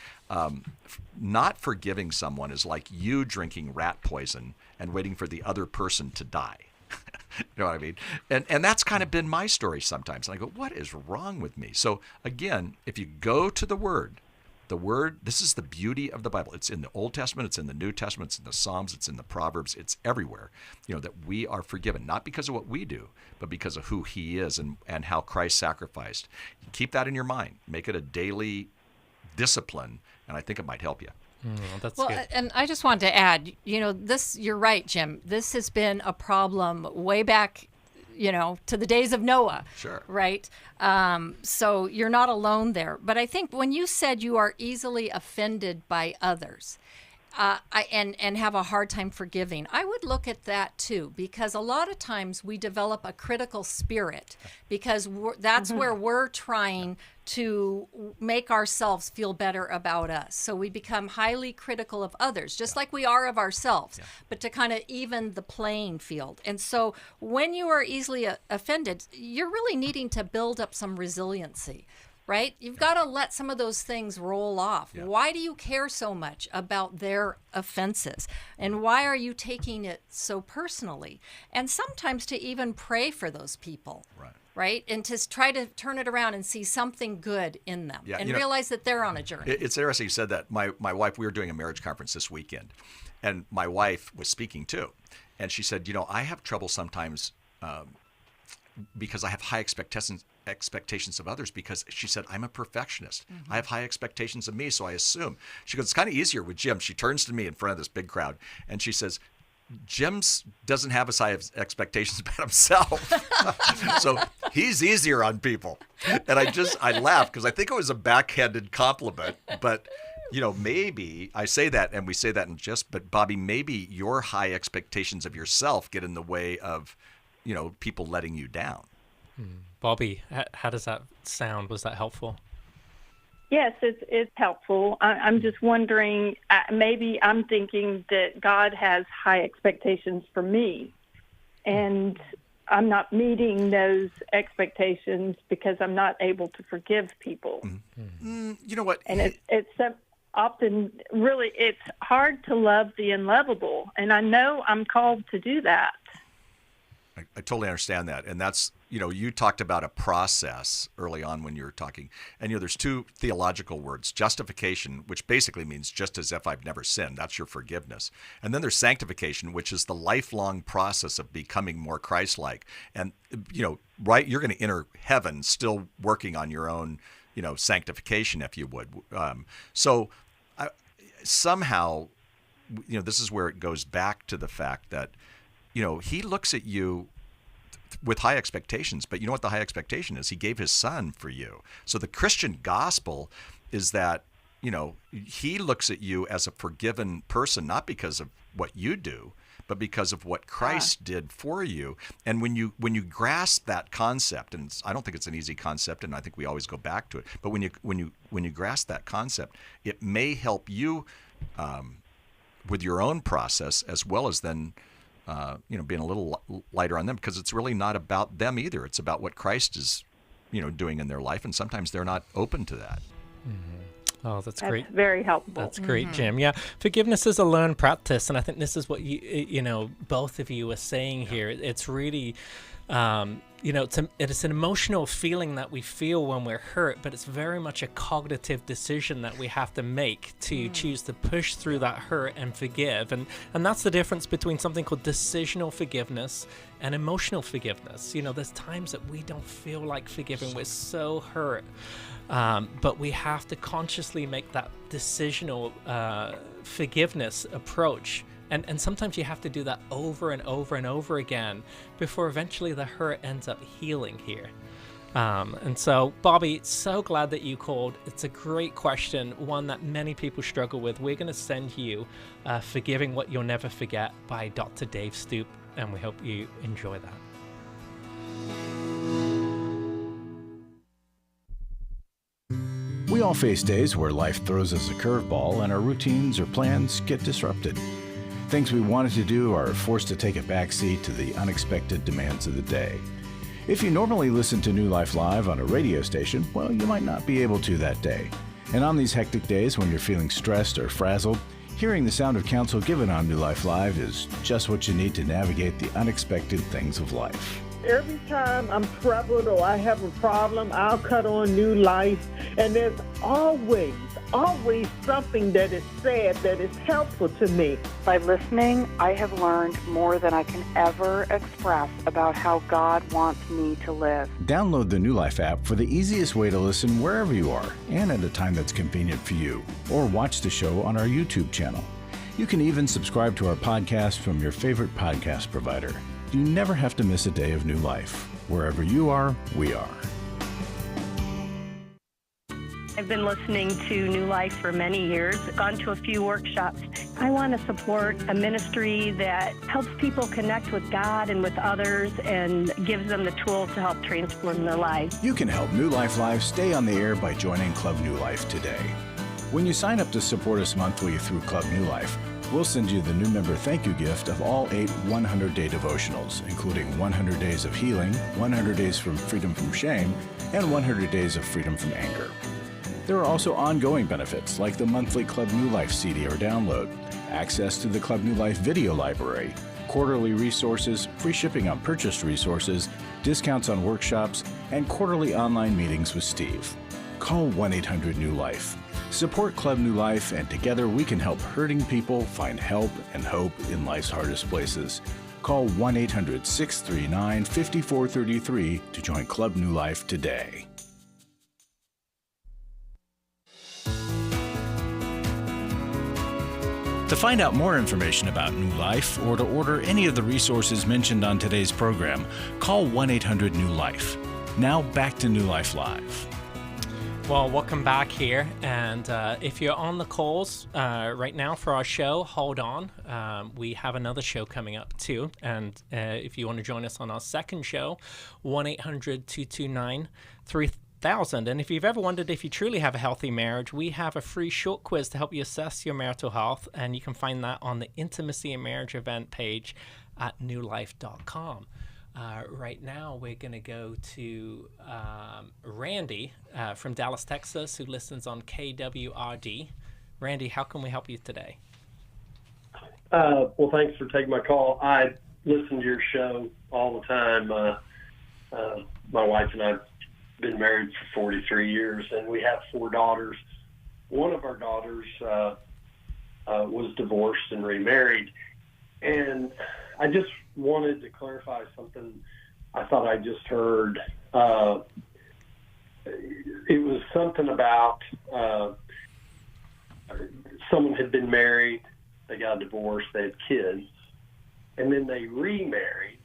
Not forgiving someone is like you drinking rat poison and waiting for the other person to die. You know what I mean? And that's kind of been my story sometimes. And I go, what is wrong with me? So again, if you go to the Word, this is the beauty of the Bible. It's in the Old Testament, it's in the New Testament, it's in the Psalms, it's in the Proverbs, it's everywhere, that we are forgiven, not because of what we do, but because of who he is and how Christ sacrificed. Keep that in your mind. Make it a daily discipline, and I think it might help you. That's well, good. And I just wanted to add, this, you're right, Jim. This has been a problem way back, to the days of Noah. Sure. Right? So you're not alone there. But I think when you said you are easily offended by others and have a hard time forgiving, I would look at that too, because a lot of times we develop a critical spirit because that's where we're trying to make ourselves feel better about us. So we become highly critical of others, just like we are of ourselves, but to kind of even the playing field. And so when you are easily offended, you're really needing to build up some resiliency. right? You've got to let some of those things roll off. Yeah. Why do you care so much about their offenses? And why are you taking it so personally? And sometimes to even pray for those people. Right? And to try to turn it around and see something good in them and realize that they're on a journey. It's interesting you said that. My wife, we were doing a marriage conference this weekend, and my wife was speaking too. And she said, I have trouble sometimes because I have high expectations of others, because she said, I'm a perfectionist. I have high expectations of me, so I assume. She goes, it's kind of easier with Jim. She turns to me in front of this big crowd, and she says, Jim doesn't have as high expectations about himself. So he's easier on people. And I laughed because I think it was a backhanded compliment. But, maybe I say that and we say that in jest, but Bobby, maybe your high expectations of yourself get in the way of, people letting you down. Bobby, how does that sound? Was that helpful? Yes, it's helpful. I'm just wondering, maybe I'm thinking that God has high expectations for me, and I'm not meeting those expectations because I'm not able to forgive people. You know what? And it's often, really, it's hard to love the unlovable, and I know I'm called to do that. I totally understand that. And that's, you talked about a process early on when you were talking. And, there's two theological words: justification, which basically means just as if I've never sinned. That's your forgiveness. And then there's sanctification, which is the lifelong process of becoming more Christ-like. And, you're going to enter heaven still working on your own, sanctification, if you would. Somehow, this is where it goes back to the fact that, he looks at you with high expectations, but you know what the high expectation is? He gave his son for you. So the Christian gospel is that, he looks at you as a forgiven person, not because of what you do, but because of what Christ did for you. And when you grasp that concept, and I don't think it's an easy concept, and I think we always go back to it, but when you grasp that concept, it may help you with your own process, as well as then being a little lighter on them, because it's really not about them either. It's about what Christ is, doing in their life, and sometimes they're not open to that. Oh, that's great. That's very helpful. That's great, Jim. Yeah, forgiveness is a learned practice, and I think this is what both of you are saying here. It's really, it's an emotional feeling that we feel when we're hurt, but it's very much a cognitive decision that we have to make to choose to push through that hurt and forgive. And that's the difference between something called decisional forgiveness and emotional forgiveness. There's times that we don't feel like forgiving. We're so hurt. But we have to consciously make that decisional forgiveness approach. And sometimes you have to do that over and over and over again before eventually the hurt ends up healing here. And so, Bobby, so glad that you called. It's a great question, one that many people struggle with. We're going to send you Forgiving What You'll Never Forget by Dr. Dave Stoop, and we hope you enjoy that. We all face days where life throws us a curveball and our routines or plans get disrupted. Things we wanted to do are forced to take a backseat to the unexpected demands of the day. If you normally listen to New Life Live on a radio station, well, you might not be able to that day. And on these hectic days when you're feeling stressed or frazzled, hearing the sound of counsel given on New Life Live is just what you need to navigate the unexpected things of life. Every time I'm troubled or I have a problem, I'll cut on New Life, and there's always something that is said that is helpful to me. By listening, I have learned more than I can ever express about how God wants me to live. Download the New Life app for the easiest way to listen wherever you are and at a time that's convenient for you, or watch the show on our YouTube channel. You can even subscribe to our podcast from your favorite podcast provider. You never have to miss a day of New Life. Wherever you are, we are. I've been listening to New Life for many years, gone to a few workshops. I want to support a ministry that helps people connect with God and with others and gives them the tools to help transform their lives. You can help New Life Live stay on the air by joining Club New Life today. When you sign up to support us monthly through Club New Life, We'll send you the new member thank you gift of all 8 100-day devotionals, including 100 Days of Healing, 100 Days from Freedom from Shame, and 100 Days of Freedom from Anger. There are also ongoing benefits like the monthly Club New Life CD or download, access to the Club New Life video library, quarterly resources, free shipping on purchased resources, discounts on workshops, and quarterly online meetings with Steve. Call 1-800-NEW-LIFE. Support Club New Life, and together we can help hurting people find help and hope in life's hardest places. Call 1-800-639-5433 to join Club New Life today. To find out more information about New Life or to order any of the resources mentioned on today's program, call 1-800-NEW-LIFE. Now back to New Life Live. Well, welcome back here. And if you're on the calls right now for our show, hold on. We have another show coming up too. And if you want to join us on our second show, 1-800-229-3000. And if you've ever wondered if you truly have a healthy marriage, we have a free short quiz to help you assess your marital health. And you can find that on the Intimacy and Marriage event page at newlife.com. Right now, we're going to go to Randy from Dallas, Texas, who listens on KWRD. Randy, how can we help you today? Well, thanks for taking my call. I listen to your show all the time. My wife and I have been married for 43 years, and we have 4 daughters. One of our daughters was divorced and remarried, and I just wanted to clarify something I thought I just heard. It was something about someone had been married, they got divorced, they had kids, and then they remarried.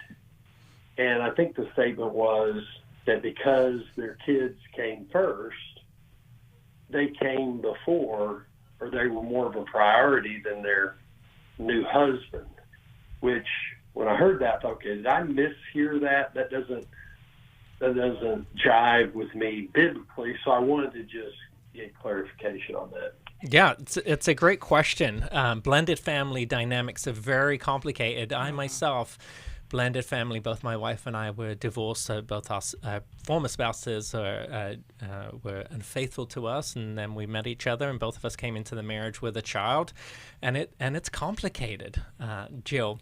And I think the statement was that because their kids came first, they came before, or they were more of a priority than their new husband, which when I heard that, I thought, okay, did I mishear that? That doesn't jive with me biblically. So I wanted to just get clarification on that. Yeah, it's a great question. Blended family dynamics are very complicated. I myself, blended family, both my wife and I were divorced. Both our former spouses were unfaithful to us, and then we met each other, and both of us came into the marriage with a child, and it's complicated. Jill.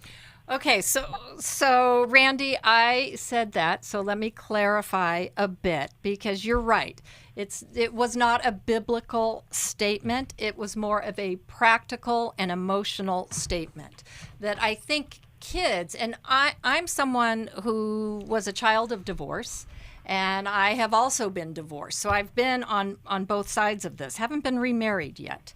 Okay, so Randy, I said that, so let me clarify a bit, because you're right. It was not a biblical statement. It was more of a practical and emotional statement that I think kids, and I'm someone who was a child of divorce, and I have also been divorced. So I've been on both sides of this. Haven't been remarried yet.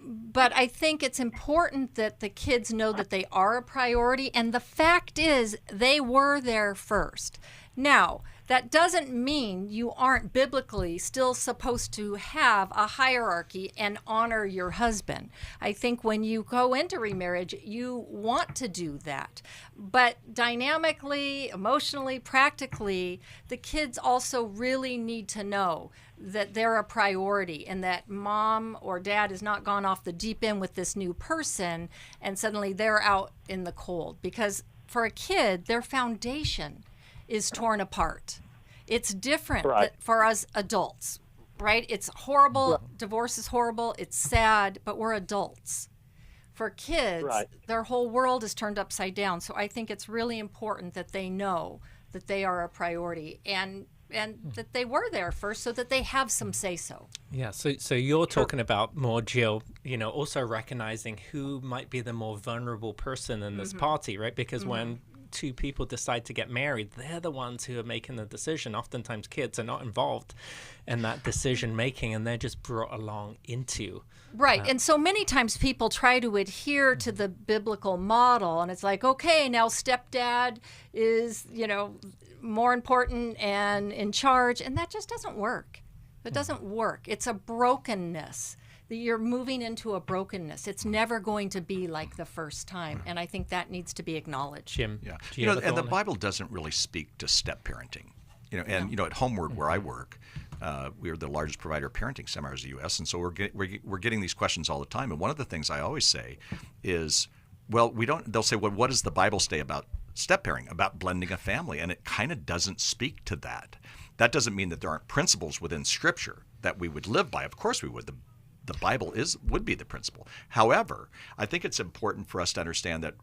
But I think it's important that the kids know that they are a priority, and the fact is they were there first. Now, that doesn't mean you aren't biblically still supposed to have a hierarchy and honor your husband. I think when you go into remarriage, you want to do that. But dynamically, emotionally, practically, the kids also really need to know that they're a priority and that mom or dad has not gone off the deep end with this new person and suddenly they're out in the cold. Because for a kid, their foundation is torn apart. It's different for us adults, right? It's horrible. Divorce is horrible. It's sad, but we're adults. For kids, their whole world is turned upside down. So I think it's really important that they know that they are a priority and that they were there first so that they have some say-so. Yeah, so you're talking about more, Jill, also recognizing who might be the more vulnerable person in this party, right? Because when two people decide to get married, they're the ones who are making the decision. Oftentimes kids are not involved in that decision making, and they're just brought along into. Right. And so many times people try to adhere to the biblical model, and it's like, okay, now stepdad is, more important and in charge, and that just doesn't work. It doesn't work. It's a brokenness. You're moving into a brokenness. It's never going to be like the first time, and I think that needs to be acknowledged. Jim, and the Bible doesn't really speak to step parenting. At Homeward, where I work, We are the largest provider of parenting seminars in the U.S., and so we're getting these questions all the time. And one of the things I always say is, well, they'll say, well, what does the Bible say about step-parenting, about blending a family? And it kind of doesn't speak to that. That doesn't mean that there aren't principles within Scripture that we would live by. Of course we would. The Bible would be the principle. However, I think it's important for us to understand that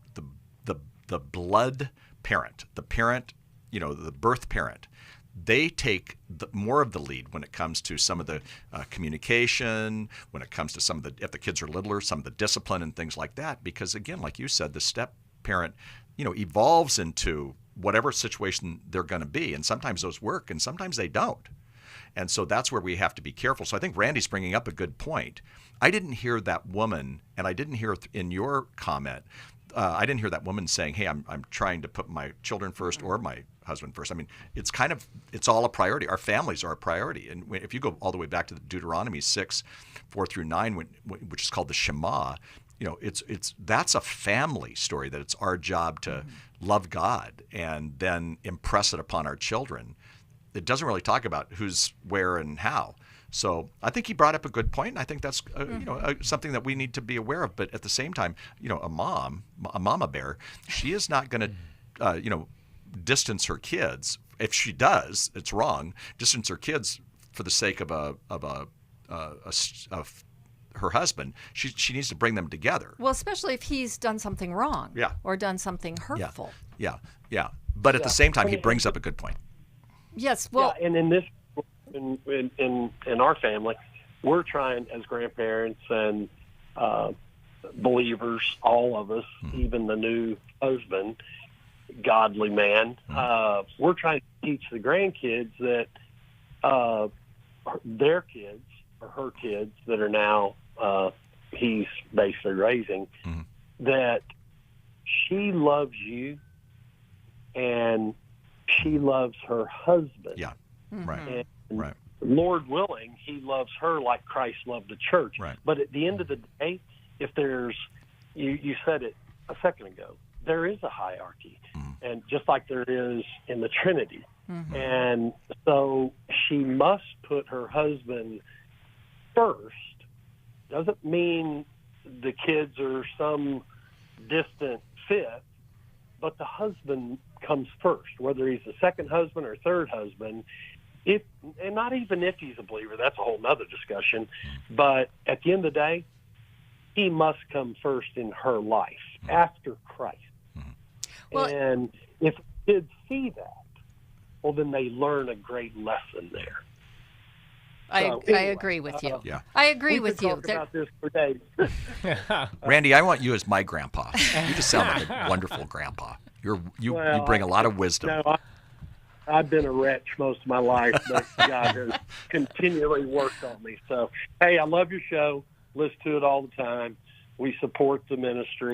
the blood parent, the parent, the birth parent, they take more of the lead when it comes to some of the communication, when it comes to some of the, if the kids are littler, some of the discipline and things like that. Because again, like you said, the step parent, evolves into whatever situation they're going to be. And sometimes those work and sometimes they don't. And so that's where we have to be careful. So I think Randy's bringing up a good point. I didn't hear that woman, and I didn't hear in your comment, I didn't hear that woman saying, hey, I'm trying to put my children first or my husband first. I mean, it's all a priority. Our families are a priority. And if you go all the way back to Deuteronomy 6:4-9, which is called the Shema, that's a family story, that it's our job to love God and then impress it upon our children. It doesn't really talk about who's where and how. So I think he brought up a good point, and I think that's something that we need to be aware of. But at the same time, a mama bear, she is not going to distance her kids. If she does, it's wrong. Distance her kids for the sake of her husband. She needs to bring them together. Well, especially if he's done something wrong. Yeah. Or done something hurtful. Yeah. But at the same time, he brings up a good point. Yes. Well, and in this, in our family, we're trying as grandparents and believers, all of us, even the new husband, godly man, we're trying to teach the grandkids that their kids or her kids that are now he's basically raising, that she loves you and she loves her husband. Yeah, right. And right. Lord willing, he loves her like Christ loved the church. Right. But at the end of the day, if there's, you said it a second ago, there is a hierarchy, and just like there is in the Trinity. And so she must put her husband first. Doesn't mean the kids are some distant fifth, but the husband comes first, whether he's the second husband or third husband. And not even if he's a believer, that's a whole nother discussion. But at the end of the day, he must come first in her life after Christ. Well, and if kids see that, well, then they learn a great lesson there. I agree with you. Yeah. I agree with you. Talk about this for days. Randy, I want you as my grandpa. You just sound like a wonderful grandpa. You bring a lot of wisdom. No, I've been a wretch most of my life, but God has continually worked on me. So, hey, I love your show. Listen to it all the time. We support the ministry.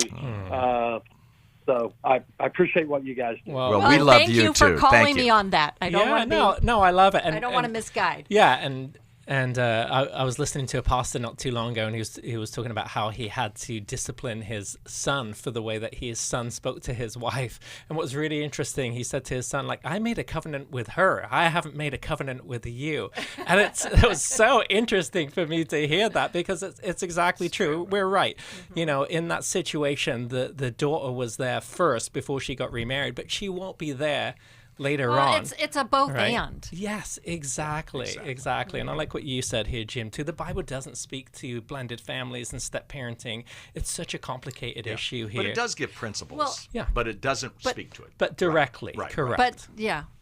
So I appreciate what you guys do. Well, we love you too. Thank you for calling me on that. I don't want to No, I love it. I don't want to misguide. Yeah, and I was listening to a pastor not too long ago, and he was talking about how he had to discipline his son for the way that his son spoke to his wife. And what was really interesting, he said to his son, like, I made a covenant with her. I haven't made a covenant with you. And it was so interesting for me to hear that, because it's exactly true. We're right. In that situation, the daughter was there first before she got remarried, but she won't be there later on. It's a both right? and. Yes, exactly. And I like what you said here, Jim, too. The Bible doesn't speak to blended families and step parenting. It's such a complicated issue here. But it does give principles. But it doesn't speak to it. But directly, correct.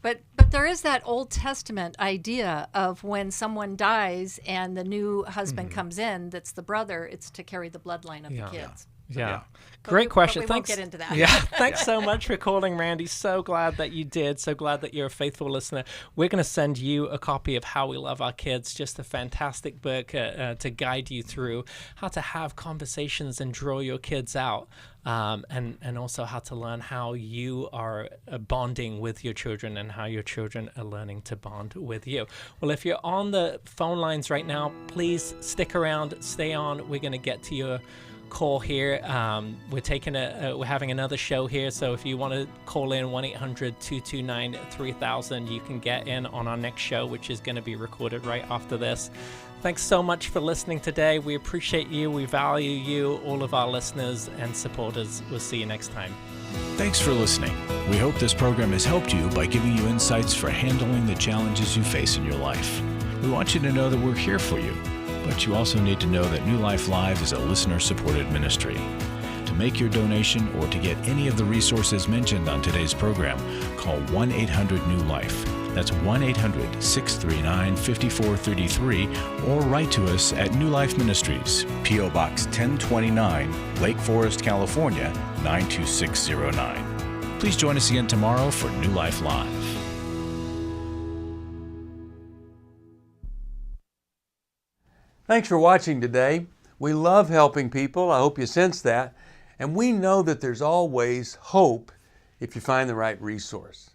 But there is that Old Testament idea of when someone dies and the new husband comes in, that's the brother, it's to carry the bloodline of the kids. Yeah. Great question. But we won't get into that. Yeah. Thanks so much for calling, Randy. So glad that you did. So glad that you're a faithful listener. We're going to send you a copy of How We Love Our Kids, just a fantastic book to guide you through how to have conversations and draw your kids out. And also how to learn how you are bonding with your children and how your children are learning to bond with you. Well, if you're on the phone lines right now, please stick around, stay on. We're going to get to your call here. We're having another show here, so if you want to call in 1-800-229-3000, you can get in on our next show, which is going to be recorded right after this. Thanks so much for listening today. We appreciate you. We value you, all of our listeners and supporters. We'll see you next time. Thanks for listening. We hope this program has helped you by giving you insights for handling the challenges you face in your life. We want you to know that we're here for you, but you also need to know that New Life Live is a listener-supported ministry. To make your donation or to get any of the resources mentioned on today's program, call 1-800-NEW-LIFE. That's 1-800-639-5433, or write to us at New Life Ministries, P.O. Box 1029, Lake Forest, California, 92609. Please join us again tomorrow for New Life Live. Thanks for watching today. We love helping people. I hope you sense that. And we know that there's always hope if you find the right resource.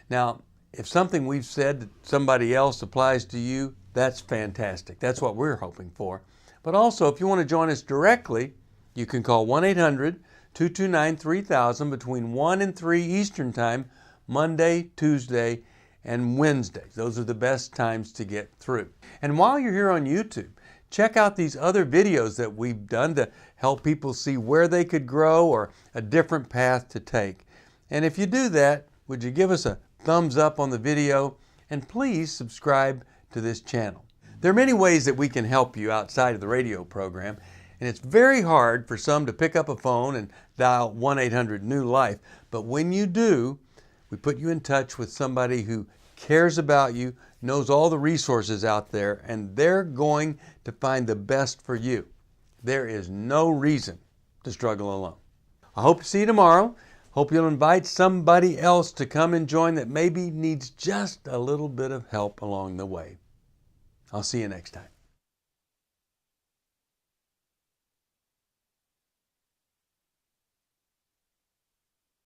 Now, if something we've said to somebody else applies to you, that's fantastic. That's what we're hoping for. But also, if you want to join us directly, you can call 1-800-229-3000 between 1 and 3 Eastern Time, Monday, Tuesday, and Wednesday. Those are the best times to get through. And while you're here on YouTube, check out these other videos that we've done to help people see where they could grow or a different path to take. And if you do that, would you give us a thumbs up on the video, and please subscribe to this channel. There are many ways that we can help you outside of the radio program, and it's very hard for some to pick up a phone and dial 1-800-NEW-LIFE. But when you do, we put you in touch with somebody who cares about you, knows all the resources out there, and they're going to find the best for you. There is no reason to struggle alone. I hope to see you tomorrow. Hope you'll invite somebody else to come and join that maybe needs just a little bit of help along the way. I'll see you next time.